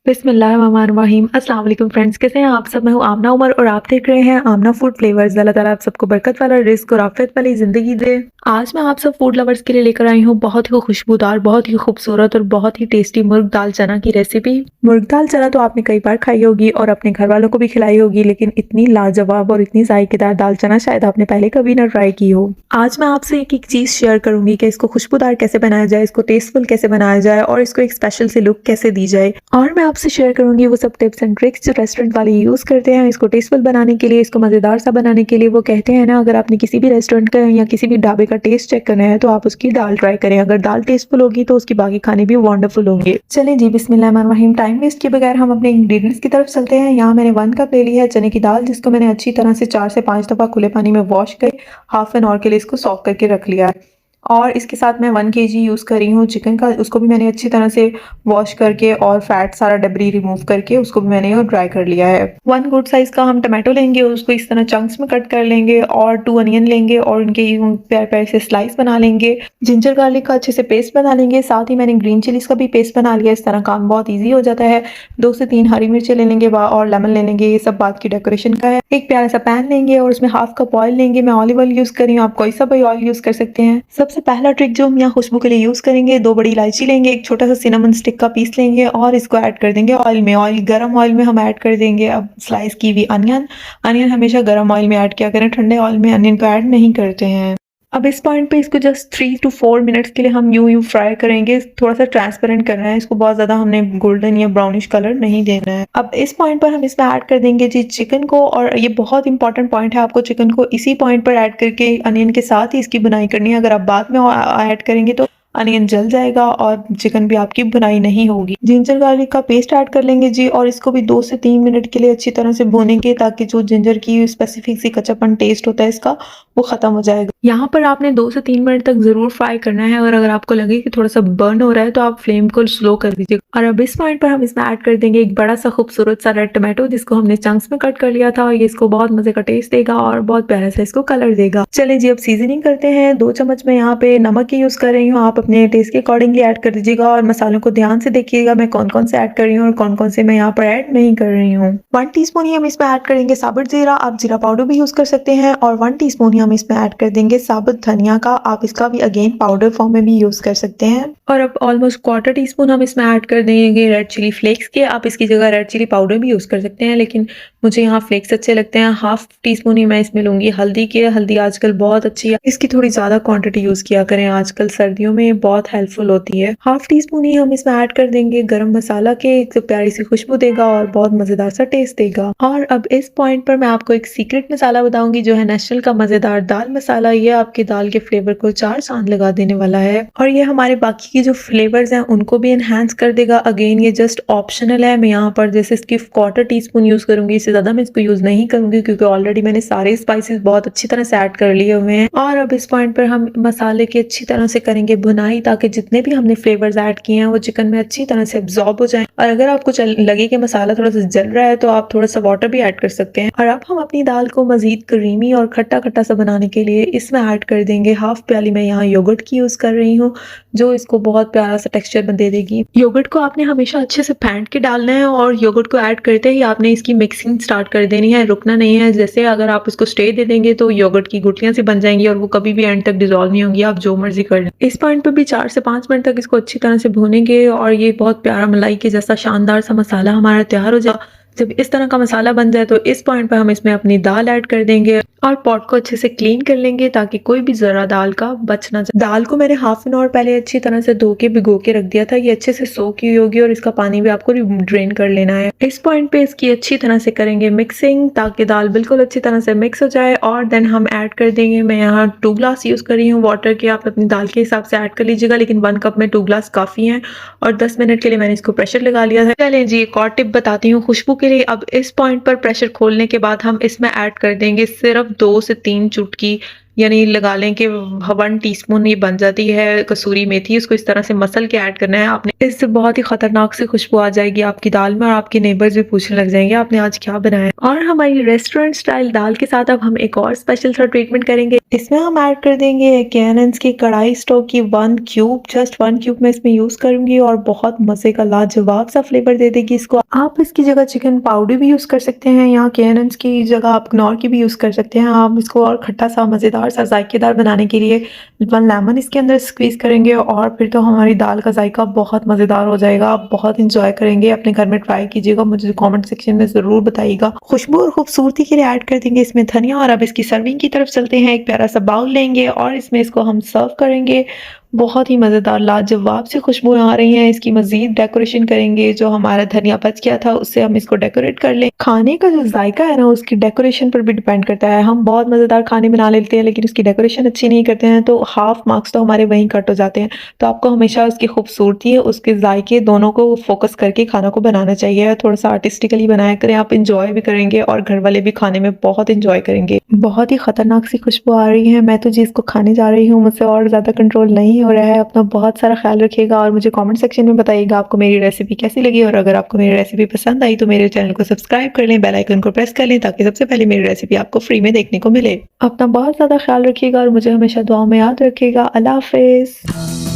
बिस्मिल्लाहिर्रहमानिर्रहीम। अस्सलाम वालेकुम फ्रेंड्स, कैसे हैं आप सब? मैं हूँ आमना उमर और आप देख रहे हैं आमना फूड फ्लेवर्स। अल्लाह ताला आप सबको बरकत वाला रिस्क और आफियत वाली ज़िंदगी दे। आज मैं आप सब फूड लवर्स के लिए लेकर आई हूँ बहुत ही खुशबूदार, बहुत ही खूबसूरत और बहुत ही टेस्टी मुर्ग दाल चना की रेसिपी। मुर्ग दाल चना तो आपने कई बार खाई होगी और अपने घर वालों को भी खिलाई होगी, लेकिन इतनी लाजवाब और इतनी जायकेदार दाल चना शायद आपने पहले कभी ना ट्राई की हो। आज मैं आपसे एक एक चीज़ शेयर करूंगी कि इसको खुशबूदार कैसे बनाया जाए, इसको टेस्टफुल कैसे बनाया जाए और इसको एक स्पेशल से लुक कैसे दी जाए। और मैं आपसे शेयर करूंगी वो सब टिप्स एंड ट्रिक्स जो रेस्टोरेंट वाले यूज़ करते हैं इसको टेस्टफुल बनाने के लिए, इसको मज़ेदार सा बनाने के लिए। वो कहते हैं ना, अगर आपने किसी भी रेस्टोरेंट का या किसी भी ढाबे का टेस्ट चेक करना है तो आप उसकी दाल ट्राई करें। अगर दाल टेस्टफुल होगी तो उसकी बाकी खाने भी वंडरफुल होंगे। चलें जी, बिस्मिल्लाहिर्रहमानिर्रहीम। टाइम वेस्ट किए बगैर हम अपने इंग्रेडिएंट्स की तरफ चलते हैं। यहाँ मैंने 1 कप ले ली है चने की दाल, जिसको मैंने अच्छी तरह से 4 से 5 दफ़ा खुले पानी में वॉश कर हाफ एन आवर के लिए इसको सॉक करके रख लिया है। और इसके साथ मैं 1 केजी यूज़ कर रही हूँ चिकन का, उसको भी मैंने अच्छी तरह से वॉश करके और फैट सारा डबरी रिमूव करके उसको भी मैंने ड्राई कर लिया है। 1 गुड साइज़ का हम टमाटो लेंगे, उसको इस तरह चंक्स में कट कर लेंगे और 2 अनियन लेंगे और उनके प्यारे प्यारे से स्लाइस बना लेंगे। जिंजर गार्लिक का अच्छे से पेस्ट बना लेंगे, साथ ही मैंने ग्रीन चिलीज का भी पेस्ट बना लिया। इस तरह काम बहुत ईजी हो जाता है। 2 से 3 हरी मिर्चें ले लेंगे और लेमन ले लेंगे, ये सब बात की डेकोरेशन का है। एक प्यारा सा पैन लेंगे और उसमें हाफ कप ऑयल लेंगे। मैं ऑलिव ऑयल यूज़ कर रही हूँ, आप कोई सा भी ऑयल यूज़ कर सकते हैं। सबसे पहला ट्रिक जो हम यहाँ खुशबू के लिए यूज़ करेंगे, 2 बड़ी इलायची लेंगे, एक छोटा सा सिनेमन स्टिक का पीस लेंगे और इसको ऐड कर देंगे ऑयल में। ऑयल गर्म ऑयल में हम ऐड कर देंगे अब स्लाइस की हुई अनियन। अनियन हमेशा गर्म ऑयल में ऐड किया करें, ठंडे ऑयल में अनियन को ऐड नहीं करते हैं। अब इस पॉइंट पे इसको जस्ट 3 to 4 मिनट्स के लिए हम यूं फ्राई करेंगे। थोड़ा सा ट्रांसपेरेंट करना है इसको, बहुत ज़्यादा हमने गोल्डन या ब्राउनिश कलर नहीं देना है। अब इस पॉइंट पर हम इसमें ऐड कर देंगे जी चिकन को, और ये बहुत इंपॉर्टेंट पॉइंट है, आपको चिकन को इसी पॉइंट पर ऐड करके अनियन के साथ ही इसकी बुनाई करनी है। अगर आप बाद में ऐड करेंगे तो अनियन जल जाएगा और चिकन भी आपकी बुनाई नहीं होगी। जिंजर गार्लिक का पेस्ट ऐड कर लेंगे जी, और इसको भी 2 से 3 मिनट के लिए अच्छी तरह से भूनेंगे ताकि जो जिंजर की स्पेसिफिक सी कच्चापन टेस्ट होता है इसका, वो खत्म हो जाएगा। यहाँ पर आपने 2 से 3 मिनट तक जरूर फ्राई करना है, और अगर आपको लगे कि थोड़ा सा बर्न हो रहा है तो आप फ्लेम को स्लो कर दीजिए। और अब इस पॉइंट पर हम इसमें ऐड कर देंगे एक बड़ा सा खूबसूरत सा रेड टमाटो, जिसको हमने चंक्स में कट कर लिया था। ये इसको बहुत मजे का टेस्ट देगा और बहुत प्यारा सा इसको कलर देगा। चले जी, अब सीजनिंग करते हैं। 2 चम्मच मैं यहाँ पे नमक यूज कर रही हूँ, आप अपने टेस्ट के अकॉर्डिंगली ऐड कर दीजिएगा। और मसालों को ध्यान से देखिएगा मैं कौन कौन से ऐड कर रही हूँ और कौन कौन से मैं यहाँ पर ऐड नहीं कर रही हूँ। 1 टीस्पून ही हम इसमें ऐड करेंगे साबुत जीरा, आप जीरा पाउडर भी यूज कर सकते हैं। और 1 टीस्पून ही हम इसमें ऐड कर देंगे साबुत धनिया का, आप इसका भी अगेन पाउडर फॉर्म में भी यूज कर सकते हैं। और अब ऑलमोस्ट 1/4 टीस्पून हम इसमें ऐड कर देंगे रेड चिली फ्लेक्स के, आप इसकी जगह रेड चिली पाउडर भी यूज कर सकते हैं, लेकिन मुझे यहाँ फ्लेक्स अच्छे लगते हैं। 1/2 टीस्पून ही मैं इसमें लूंगी हल्दी के। हल्दी आजकल बहुत अच्छी है, इसकी थोड़ी ज्यादा क्वांटिटी यूज किया करें, आजकल सर्दियों में बहुत हेल्पफुल होती है। 1/2 टीस्पून ही हम इसमें ऐड कर देंगे गरम मसाला के, एक प्यारी सी खुशबू देगा और बहुत मजेदार सा टेस्ट देगा। और अब इस पॉइंट पर मैं आपको एक सीक्रेट मसाला बताऊंगी जो है नेशनल का मजेदार दाल मसाला। ये आपके दाल के फ्लेवर को 4 चांद लगा देने वाला है, और ये हमारे बाकी की जो फ्लेवर्स हैं उनको भी एनहांस कर देगा। अगेन ये जस्ट ऑप्शनल है, मैं यहाँ पर जैसे इसकी 1/4 टीस्पून यूज करूंगी, इससे ज्यादा मैं इसको यूज नहीं करूंगी क्योंकि ऑलरेडी मैंने सारे स्पाइसेस बहुत अच्छी तरह से ऐड कर लिए हुए हैं। और अब इस पॉइंट पर हम मसाले की अच्छी तरह से करेंगे बुनाई, ताकि जितने भी हमने फ्लेवर्स ऐड किए हैं वो चिकन में अच्छी तरह से एब्जॉर्ब हो जाए। और अगर आपको लगे कि मसाला थोड़ा सा जल रहा है तो आप थोड़ा सा वाटर भी ऐड कर सकते हैं। और अब हम अपनी दाल को मजीद क्रीमी और खट्टा खट्टा सा बनाने के लिए इसमें ऐड कर देंगे 1/2 प्याली मैं यहाँ योगर्ट की यूज कर रही हूँ, जो इसको बहुत प्यारा सा टेक्सचर दे देगी। योगर्ट को आपने हमेशा अच्छे से फेंट के डालना है, और योगर्ट को ऐड करते ही आपने इसकी मिक्सिंग स्टार्ट कर देनी है, रुकना नहीं है। जैसे अगर आप इसको स्टे दे देंगे तो योगर्ट की गुठलियां सी बन जाएंगी और वो कभी भी एंड तक डिजोल्व नहीं होंगी, आप जो मर्जी कर लें। इस पॉइंट पर भी 4 से 5 मिनट तक इसको अच्छी तरह से भूनेंगे, और ये बहुत प्यारा मलाई के जैसा शानदार सा मसाला हमारा तैयार हो जाए। जब इस तरह का मसाला बन जाए तो इस पॉइंट पर हम इसमें अपनी दाल ऐड कर देंगे और पॉट को अच्छे से क्लीन कर लेंगे ताकि कोई भी जरा दाल का बच ना जाए। दाल को मैंने हाफ एन आवर पहले अच्छी तरह से धो के भिगो के रख दिया था, ये अच्छे से सोक की होगी और इसका पानी भी आपको ड्रेन कर लेना है। इस पॉइंट पे इसकी अच्छी तरह से करेंगे मिक्सिंग ताकि दाल बिल्कुल अच्छी तरह से मिक्स हो जाए। और देन हम ऐड कर देंगे, मैं यहाँ 2 ग्लास यूज कर रही हूँ वाटर के, आप अपनी दाल के हिसाब से ऐड कर लीजिएगा, लेकिन 1 कप में 2 ग्लास काफी है। और 10 मिनट के लिए मैंने इसको प्रेशर लगा लिया था। चलें जी, एक और टिप बताती हूँ खुशबू के लिए। अब इस पॉइंट पर प्रेशर खोलने के बाद हम इसमें ऐड कर देंगे सिर्फ 2 से 3 चुटकी यानी लगा लें कि 1 टीस्पून ये बन जाती है कसूरी मेथी, उसको इस तरह से मसल के ऐड करना है आपने। इससे बहुत ही खतरनाक सी खुशबू आ जाएगी आपकी दाल में और आपके नेबर्स भी पूछने लग जाएंगे आपने आज क्या बनाया है। और हमारी रेस्टोरेंट स्टाइल दाल के साथ अब हम एक और स्पेशल सा ट्रीटमेंट करेंगे। इसमें हम ऐड कर देंगे कैनन्स की कढ़ाई स्टोव की 1 क्यूब, जस्ट 1 क्यूब मैं इसमें यूज करूंगी और बहुत मजे का लाजवाब सा फ्लेवर दे देगी इसको। आप इसकी जगह चिकन पाउडर भी यूज कर सकते हैं, या कैनन्स की जगह आप कनौर की भी यूज कर सकते हैं। आप इसको और खट्टा सा मजेदार सा जायकेदार बनाने के लिए 1 लेमन इसके अंदर स्क्वीज करेंगे और फिर तो हमारी दाल का जायका बहुत मजेदार हो जाएगा। आप बहुत इंजॉय करेंगे, अपने घर में ट्राई कीजिएगा, मुझे कमेंट सेक्शन में जरूर बताइएगा। खुशबू और खूबसूरती के लिए ऐड कर देंगे इसमें धनिया। और अब इसकी सर्विंग की तरफ चलते हैं। एक प्यारा सा बाउल लेंगे और इसमें इसको हम सर्व करेंगे। बहुत ही मज़ेदार लाजवाब सी खुशबू आ रही है। इसकी मज़ीद डेकोरेशन करेंगे, जो हमारा धनिया बच गया था उससे हम इसको डेकोरेट कर लें। खाने का जो जायका है ना उसकी डेकोरेशन पर भी डिपेंड करता है। हम बहुत मज़ेदार खाने बना लेते हैं लेकिन उसकी डेकोरेशन अच्छी नहीं करते हैं तो हाफ मार्क्स तो हमारे वहीं कट हो जाते हैं। तो आपको हमेशा उसकी खूबसूरती है, उसके जायके दोनों को फोकस करके खाना को बनाना चाहिए। थोड़ा सा आर्टिस्टिकली बनाया करें, आप इंजॉय भी करेंगे और घर वाले भी खाने में बहुत इंजॉय करेंगे। बहुत ही खतरनाक सी खुशबू आ रही है, मैं तो जी इसको खाने जा रही हूँ, मुझसे और ज़्यादा कंट्रोल नहीं हो रहा है। अपना बहुत सारा ख्याल रखिएगा और मुझे कमेंट सेक्शन में बताइएगा आपको मेरी रेसिपी कैसी लगी। और अगर आपको मेरी रेसिपी पसंद आई तो मेरे चैनल को सब्सक्राइब कर लें, बेल आइकन को प्रेस कर लें ताकि सबसे पहले मेरी रेसिपी आपको फ्री में देखने को मिले। अपना बहुत ज़्यादा ख्याल रखिएगा और मुझे हमेशा दुआओं में याद रखिएगा। अल्लाह हाफिज़।